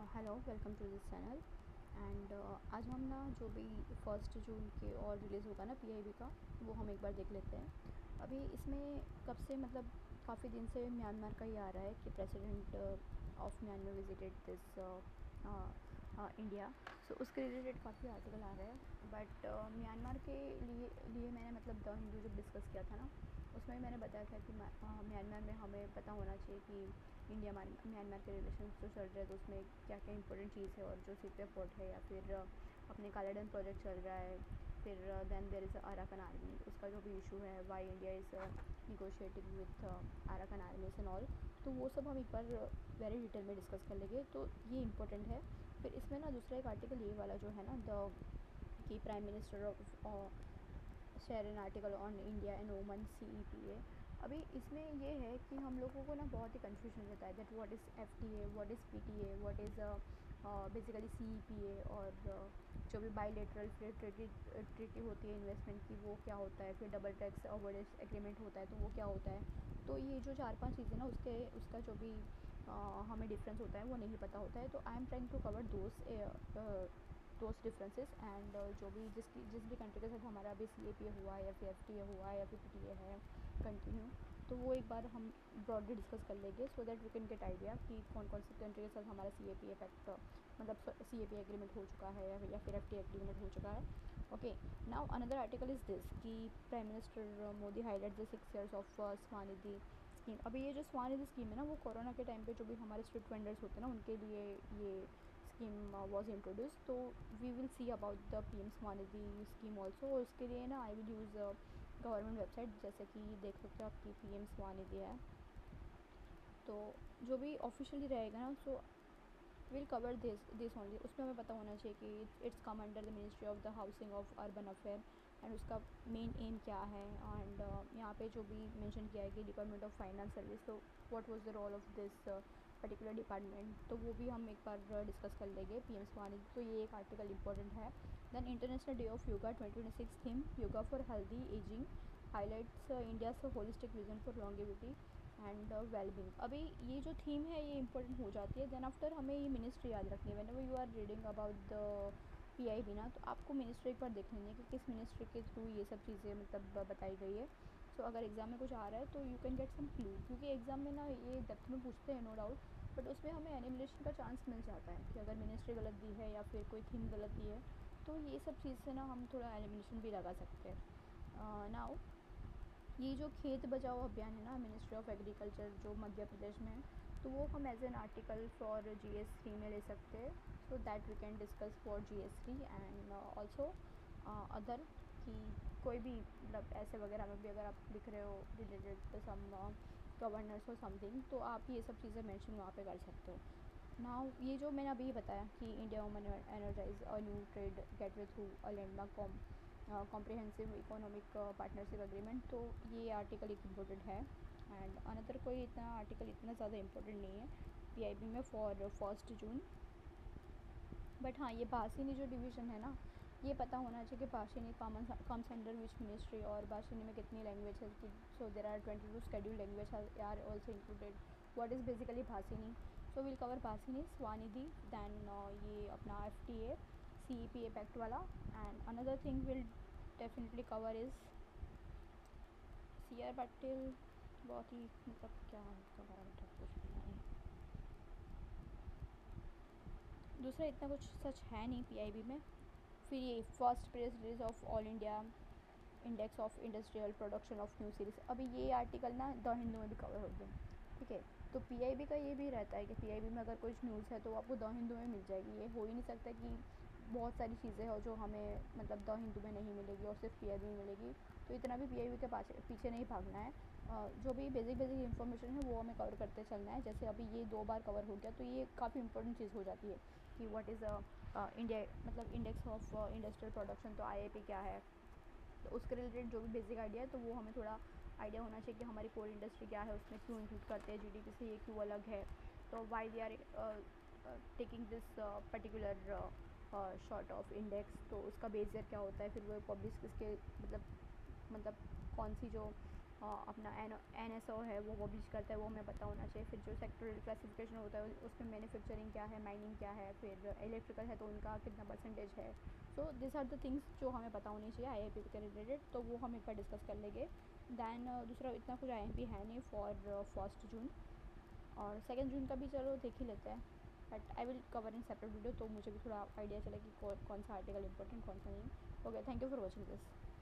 Hello, welcome to this channel. And आज हम ना जो भी 1 जून के और रिलीज़ होगा ना पीआईबी का, वो हम एक बार देख लेते हैं। अभी इसमें कब से मतलब काफ़ी दिन से म्यांमार का ही आ रहा है कि president of Myanmar visited this India. So उसके रिलेटेड काफ़ी आर्टिकल आ रहे हैं। बट म्यांमार के लिए मैंने मतलब द हिंदू जब डिस्कस किया था ना, उसमें मैंने बताया था कि म्यांमार में हमें पता होना चाहिए कि इंडिया म्यांमार के रिलेशन जो चल रहे हैं तो उसमें क्या क्या इंपॉर्टेंट चीज़ है, और जो सीपे पोर्ट है या फिर अपने कालाडन प्रोजेक्ट चल रहा है, फिर then there is Arakan army, उसका जो भी इशू है, why India is negotiating with Arakan armies and all. तो वो सब हम एक बार वेरी डिटेल में डिस्कस कर लेंगे, तो ये इंपॉर्टेंट है। फिर इसमें ना दूसरा एक आर्टिकल ये वाला जो है ना, द कि prime minister of share an article on India and ओमन CEPA। अभी इसमें ये है कि हम लोगों को ना बहुत ही कन्फ्यूजन रहता है that what is FTA, what is PTA, what is basically CEPA, और जो भी बाईलेटरल ट्रीटी होती है इन्वेस्टमेंट की, वो क्या होता है, फिर डबल टैक्स अवॉइडेंस एग्रीमेंट होता है तो वो क्या होता है। तो ये जो 4-5 चीज़ें ना, उसका जो भी हमें डिफरेंस होता है वो नहीं पता होता है। तो I am trying to cover those differences. And जो भी जिस भी कंट्री के साथ हमारा अभी CAPA हुआ है या फिर FTA हुआ है या फिर PTA है कंटिन्यू, तो वो एक बार हम ब्रॉडली डिस्कस कर लेंगे so that we can get idea कि कौन कौन सी कंट्री के साथ हमारा CAPA इफेक्ट मतलब CAPA एग्रीमेंट हो चुका है या फिर FTA एग्रीमेंट हो चुका है। Okay, now another article is this कि prime minister Modi highlight the 6 years of Svanidhi scheme. अभी ये जो स्वनिधि स्कीम है ना, वो कोरोना के टाइम पे जो भी हमारे स्ट्रीट वेंडर्स होते हैं ना, उनके लिए ये स्कीम वॉज इंट्रोड्यूस। तो we will see about the PM Svanidhi scheme also. उसके लिए ना I will use government website, जैसे कि देख सकते हो आपकी PM स्वनिधि है। तो जो भी ऑफिशियली रहेगा ना, सो विल कवर दिस ओनली। उसमें हमें पता होना चाहिए कि it's come under the ministry of the housing of urban affair, and उसका मेन एम क्या है। एंड यहाँ पे जो भी मेंशन किया है कि डिपार्टमेंट ऑफ फाइनेंस सर्विस, तो what was the role of this particular department, तो वो भी हम एक बार डिस्कस कर लेंगे PM स्वानिधि। तो ये एक आर्टिकल इंपॉर्टेंट है। Then international day of yoga 2026 theme yoga for healthy ageing highlights India's holistic vision for longevity and wellbeing. अभी ये जो थीम है ये इंपॉर्टेंट हो जाती है। देन आफ्टर हमें ये मिनिस्ट्री याद रखनी है। Whenever you are reading about the PIB ना, तो आपको मिनिस्ट्री एक बार देख लेनी है कि किस मिनिस्ट्री के थ्रू ये सब चीज़ें मतलब बताई गई है। सो अगर एग्ज़ाम में कुछ आ रहा है तो you can get some clue, क्योंकि एग्ज़ाम में ना ये डेप्थ में पूछते हैं नो डाउट, बट उसमें हमें एनिमिनेशन का चांस मिल जाता है कि अगर मिनिस्ट्री गलत दी है या फिर कोई थीम गलत दी है, तो ये सब चीज़ से ना हम थोड़ा एलिमिनेशन भी लगा सकते हैं। नाउ ये जो खेत बचाओ अभियान है ना, मिनिस्ट्री ऑफ एग्रीकल्चर जो मध्य प्रदेश में है, तो वो हम as an article for GS3 में ले सकते हैं। So that we can discuss for GS3 and also other कि कोई भी मतलब ऐसे वगैरह में भी अगर आप लिख रहे हो रिलेटेड टू सम गवर्नेंस और समथिंग, तो आप ये सब चीज़ें मेंशन वहाँ पे कर सकते हो। नाउ ये जो मैंने अभी बताया कि India Oman energise a new trade gateway through a landmark comprehensive economic partnership agreement, तो ये आर्टिकल एक इम्पोर्टेंट है। एंड अनदर कोई इतना आर्टिकल इतना ज़्यादा इम्पोर्टेंट नहीं है PIB में फॉर 1 जून। बट हाँ, ये भाषिनी जो डिवीज़न है ना, ये पता होना चाहिए कि Bhashini comes under which ministry, और भाषिनी में कितनी लैंग्वेज है। So there are 22 scheduled language are also included. What is basically Bhashini, so will cover Bhashini Svanidhi, then ये अपना FTA CEPA पैक्ट वाला। And another thing will definitely cover is CR Patil. बहुत ही मतलब क्या कवर मतलब कुछ भी नहीं। दूसरा इतना कुछ सच है नहीं PIB में। फिर ये first press release of all India index of industrial production of new series. अभी ये आर्टिकल ना द हिंदू में भी कवर हो गया, ठीक है। तो PIB का ये भी रहता है कि PIB में अगर कुछ न्यूज़ है तो आपको द हिंदू में मिल जाएगी। ये हो ही नहीं सकता कि बहुत सारी चीज़ें हो जो हमें मतलब द हिंदू में नहीं मिलेगी और सिर्फ PIB में मिलेगी। तो इतना भी PIB के पीछे नहीं भागना है। जो भी बेसिक इन्फॉर्मेशन है वो हमें कवर करते चलना है। जैसे अभी ये 2 बार कवर हो गया, तो ये काफ़ी इंपॉर्टेंट चीज़ हो जाती है कि व्हाट इज़ इंडिया मतलब इंडेक्स ऑफ इंडस्ट्रियल प्रोडक्शन, तो IIP क्या है। तो उसके रिलेटेड जो भी बेसिक आइडिया है, तो वो हमें थोड़ा आइडिया होना चाहिए कि हमारी कोर इंडस्ट्री क्या है, उसमें क्यों इंक्लूड करते हैं GDP से, ये क्यों अलग है, तो why they are taking this particular sort of index, तो उसका बेस ईयर क्या होता है, फिर वो पब्लिश किसके मतलब कौन सी जो अपना NSO है वो पब्लिश करता है, वो हमें पता होना चाहिए। फिर जो सेक्टोरल क्लासिफिकेशन होता है उसमें मैन्युफैक्चरिंग क्या है, माइनिंग क्या है, फिर इलेक्ट्रिकल है तो उनका कितना परसेंटेज है। So this are the things जो हमें पता होनी चाहिए IIP के रिलेटेड, तो वो हम एक बार डिस्कस कर लेंगे। दैन दूसरा इतना कुछ IIP है नहीं फॉर 1 जून, और 2 जून का भी चलो देख ही लेते हैं, but I will cover in separate video, तो मुझे भी थोड़ा आइडिया चले कि कौन सा आर्टिकल इंपॉर्टेंट कौन सा नहीं। Okay, thank you for watching this.